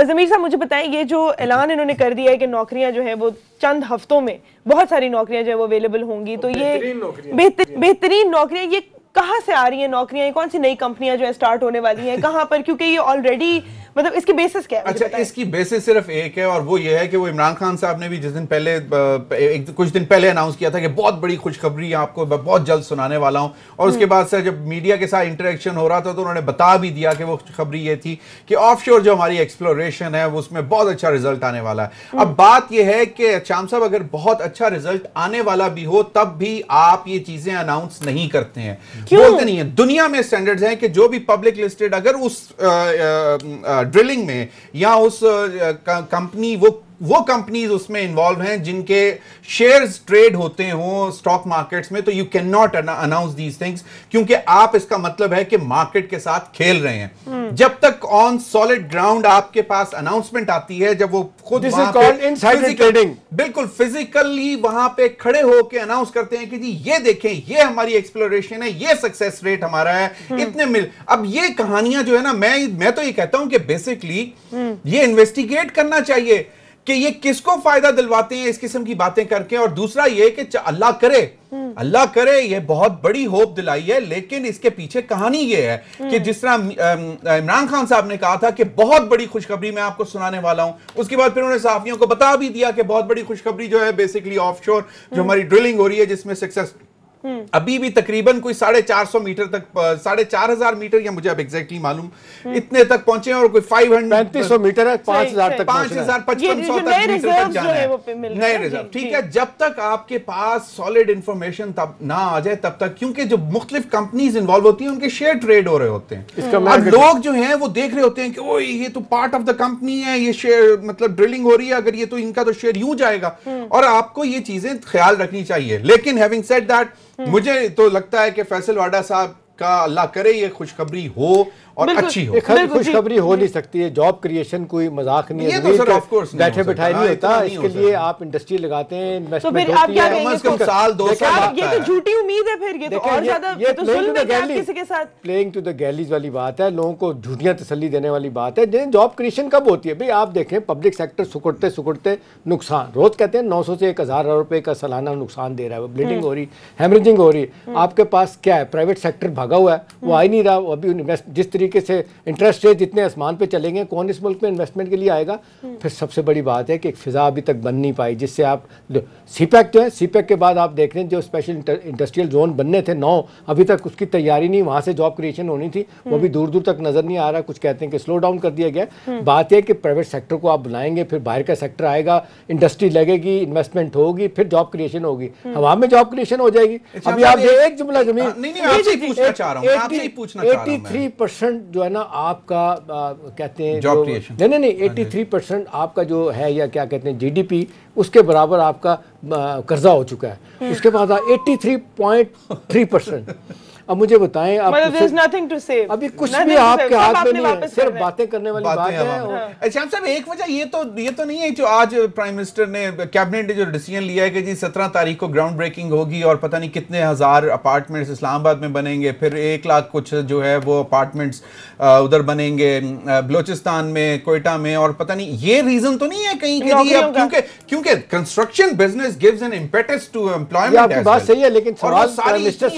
ज़मीर साहब मुझे बताएं, ये जो ऐलान इन्होंने कर दिया है कि नौकरियां जो है वो चंद हफ्तों में बहुत सारी नौकरियां जो है वो अवेलेबल होंगी, तो ये बेहतरीन नौकरियां ये कहाँ से आ रही हैं नौकरियां, ये कौन सी नई कंपनियां जो है स्टार्ट होने वाली हैं कहाँ पर, क्योंकि ये ऑलरेडी मतलब इसकी बेसिस क्या है? अच्छा, इसकी बेसिस सिर्फ एक है और वो ये है कि वो इमरान खान साहब ने भी जिस दिन पहले कुछ दिन पहले अनाउंस किया था कि बहुत बड़ी खुशखबरी आपको बहुत जल्द सुनाने वाला हूं, और उसके बाद से जब मीडिया के साथ इंटरेक्शन हो रहा था तो उन्होंने बता भी दिया कि वो खुशखबरी ये थी कि ऑफशोर जो हमारी एक्सप्लोरेशन है वो उसमें बहुत अच्छा रिजल्ट आने वाला है। अब बात यह है कि शाम साहब अगर बहुत अच्छा रिजल्ट आने वाला भी हो तब भी आप ये चीजें अनाउंस नहीं करते हैं, बोलते नहीं है। दुनिया में स्टैंडर्ड्स हैं कि जो भी पब्लिक लिस्टेड अगर उस ड्रिलिंग में या उस कंपनी वो कंपनीज उसमें इन्वॉल्व हैं जिनके शेयर्स ट्रेड होते हो स्टॉक मार्केट्स में, तो you can not announce these things, क्योंकि आप इसका मतलब है कि मार्केट के साथ खेल रहे हैं। जब तक ऑन सॉलिड ग्राउंड आपके पास अनाउंसमेंट आती है, जब वो खुद ट्रेडिंग बिल्कुल फिजिकली वहां पे खड़े होकर अनाउंस करते हैं कि जी ये देखें, ये हमारी एक्सप्लोरेशन है, ये सक्सेस रेट हमारा है, इतने मिल। अब ये कहानियां जो है ना, मैं तो ये कहता हूं कि बेसिकली ये इन्वेस्टिगेट करना चाहिए कि ये किसको फायदा दिलवाते हैं इस किस्म की बातें करके। और दूसरा ये कि अल्लाह करे ये बहुत बड़ी होप दिलाई है, लेकिन इसके पीछे कहानी ये है कि जिस तरह इमरान खान साहब ने कहा था कि बहुत बड़ी खुशखबरी मैं आपको सुनाने वाला हूं, उसके बाद फिर उन्होंने सहाफियों को बता भी दिया कि बहुत बड़ी खुशखबरी जो है बेसिकली ऑफशोर जो हमारी ड्रिलिंग हो रही है जिसमें सक्सेस अभी भी तकरीबन कोई 450 मीटर तक 4500 मीटर या मुझे अब एग्जैक्टली मालूम इतने तक पहुंचे, और कोई 3500 मीटर है 5000 तक 5500 तक मीटर तक जाना है नए रिजर्व। ठीक है, जब तक आपके पास सॉलिड इंफॉर्मेशन तब ना आ जाए तब तक, क्योंकि जो मुख्तलिफ कंपनीज इन्वॉल्व होती हैं उनके शेयर ट्रेड हो रहे होते हैं, अब लोग जो हैं वो देख रहे होते हैं कि ओ ये तो पार्ट ऑफ द कंपनी है, ये शेयर मतलब ड्रिलिंग हो रही है, अगर ये तो इनका तो शेयर यूं जाएगा, और आपको ये चीजें ख्याल रखनी चाहिए। लेकिन हैविंग सेड दैट, मुझे तो लगता है कि फैसल वाडा साहब का अल्लाह करे ये खुशखबरी हो और अच्छी हो। खुशखबरी हो नहीं सकती है, जॉब क्रिएशन कोई मजाक नहीं है, बैठे बैठाए नहीं होता, इसके लिए आप इंडस्ट्री लगाते हैं, इन्वेस्टमेंट होती है, साल 2 साल। ये तो झूठी उम्मीद है, फिर ये तो और ज्यादा ये तो जुल्म है किसी के साथ। प्लेइंग टू द गैलीज वाली बात है, लोगों को झूठियां तसल्ली देने वाली बात है। जॉब क्रिएशन कब होती है भाई? आप देखें पब्लिक सेक्टर सुकुड़ते नुकसान, रोज कहते हैं 900 से 1000 रुपए का सालाना नुकसान दे रहा है, ब्लीडिंग हो रही, हेमरेजिंग हो रही। आपके पास क्या है? प्राइवेट सेक्टर भागा हुआ है, वो आ ही नहीं रहा। अभी जिस तरीके से इंटरेस्ट रेट जितने आसमान पे चलेंगे, कौन इस मुल्क में इन्वेस्टमेंट के लिए आएगा? फिर सबसे बड़ी बात है कि एक फिजा अभी तक बन नहीं पाई जिससे आप सीपैक जो है, सीपैक के बाद आप देख रहे हैं जो स्पेशल इंडस्ट्रियल जोन बनने थे 9, अभी तक उसकी तैयारी नहीं, वहां से जॉब क्रिएशन होनी थी, वो भी दूर दूर तक नजर नहीं आ रहा। कुछ कहते हैं कि स्लो डाउन कर दिया गया। बात यह कि प्राइवेट सेक्टर को आप बुलाएंगे, फिर बाहर का सेक्टर आएगा, इंडस्ट्री लगेगी, इन्वेस्टमेंट होगी, फिर जॉब क्रिएशन होगी, हवा में जॉब क्रिएशन हो जाएगी। अभी आप एक जुमला जमीन 83% जो है ना आपका कहते हैं जॉब क्रिएशन, नहीं 83% आपका जो है या क्या कहते हैं जीडीपी, उसके बराबर आपका कर्जा हो चुका है। उसके बाद 83.3%। अब मुझे बताएं, आप अभी कुछ भी आपके हाथ में नहीं है, सिर्फ बातें करने वाली बात है। श्याम साहब, एक वजह ये तो नहीं है जो आज प्राइम मिनिस्टर ने कैबिनेट ने जो डिसीजन लिया है कि जी 17 तारीख को ग्राउंड ब्रेकिंग होगी और पता नहीं कितने हजार अपार्टमेंट्स इस्लामाबाद में बनेंगे, फिर 1 लाख कुछ जो है वो अपार्टमेंट्स उधर बनेंगे बलोचिस्तान में, कोयटा में, और पता नहीं ये रीजन तो नहीं है कहीं के, क्योंकि construction business gives an impetus to employment. आपकी बात सही है, लेकिन सवाल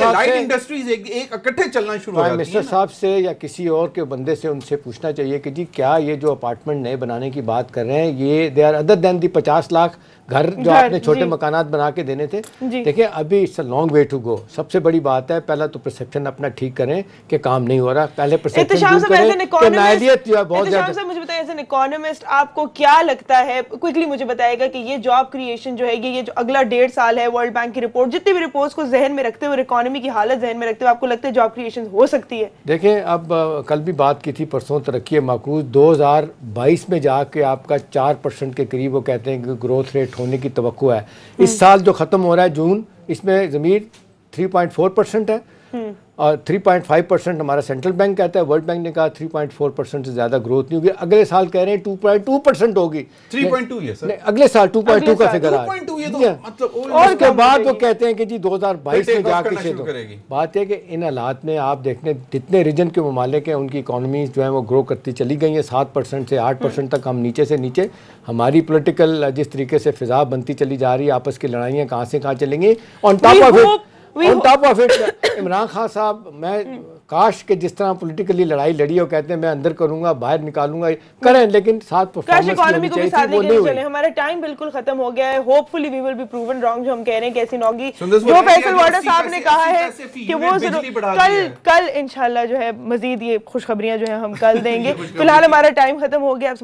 लाइट इंडस्ट्रीज एक इकट्ठे चलना शुरू हो जाती है। मिनिस्टर साहब से या किसी और के बंदे से उनसे पूछना चाहिए कि जी क्या ये जो अपार्टमेंट नए बनाने की बात कर रहे हैं, ये दे आर अदर देन दी 50 लाख घर जो आपने छोटे मकानात बना के देने थे। देखिए अभी it's a long way to go. सबसे बड़ी बात है पहला तो परसेप्शन अपना ठीक करें कि काम नहीं हो रहा, पहले परसेप्शन दूर करें कि नाइलियत जो है बहुत ज्यादा। मुझे बताइए एज एन इकोनॉमिस्ट आपको क्या लगता है, क्विकली मुझे बताएगा कि ये जॉब क्रिएशन जो है ये जो अगला 1.5 साल है, वर्ल्ड बैंक की रिपोर्ट, जितनी भी रिपोर्ट्स को जहन में रखते हुए, इकोनॉमी की हालत जहन में रखते हुए, आपको लगता है जॉब क्रिएशन हो सकती है? देखें अब कल भी बात की थी, परसों तरक्की माकूस 2022 में जाके आपका 4% के करीब वो कहते हैं कि ग्रोथ रेट होने की तवक्को है। इस साल जो ख़त्म हो रहा है जून, इसमें ज़मीर 3.4% है। और 3.5% हमारा सेंट्रल बैंक कहता है, वर्ल्ड बैंक ने कहा 3.4% से ज़्यादा ग्रोथ नहीं होगी, अगले साल कह रहे हैं 2.2% होगी। 3.2 है सर, अगले साल 2.2 का फिगर आ रहा है। 2.2 ये तो मतलब और उसके बाद वो कहते हैं कि जी 2022 में जाके शुरू करेगी। बात है कि इन हालात में आप देखने जितने रीजन के ममालिक हैं उनकी इकॉनमीज जो है वो ग्रो करती चली गई हैं, 7% से 8% तक हम नीचे से नीचे। हमारी पॉलिटिकल जिस तरीके से फिजा बनती चली जा रही है, आपस की लड़ाइयाँ कहाँ से कहाँ चलेंगी। On top of it Imran Khan साहब, मैं काश के जिस तरह पॉलिटिकली लड़ाई लड़ी और कहते हैं मैं अंदर करूंगा बाहर निकालूंगा, करें, लेकिन साथ काश इकोनॉमी को भी साथ लेके चले। हमारा टाइम बिल्कुल खत्म हो गया है। Hopefully we will be proven wrong जो हम कह रहे हैं कैसी होगी। जो फैसल वाडा साहब ने कहा है कि वो कल इंशाल्लाह जो है मजीद ये खुशखबरियां जो है हम कल देंगे। फिलहाल हमारा टाइम खत्म हो गया।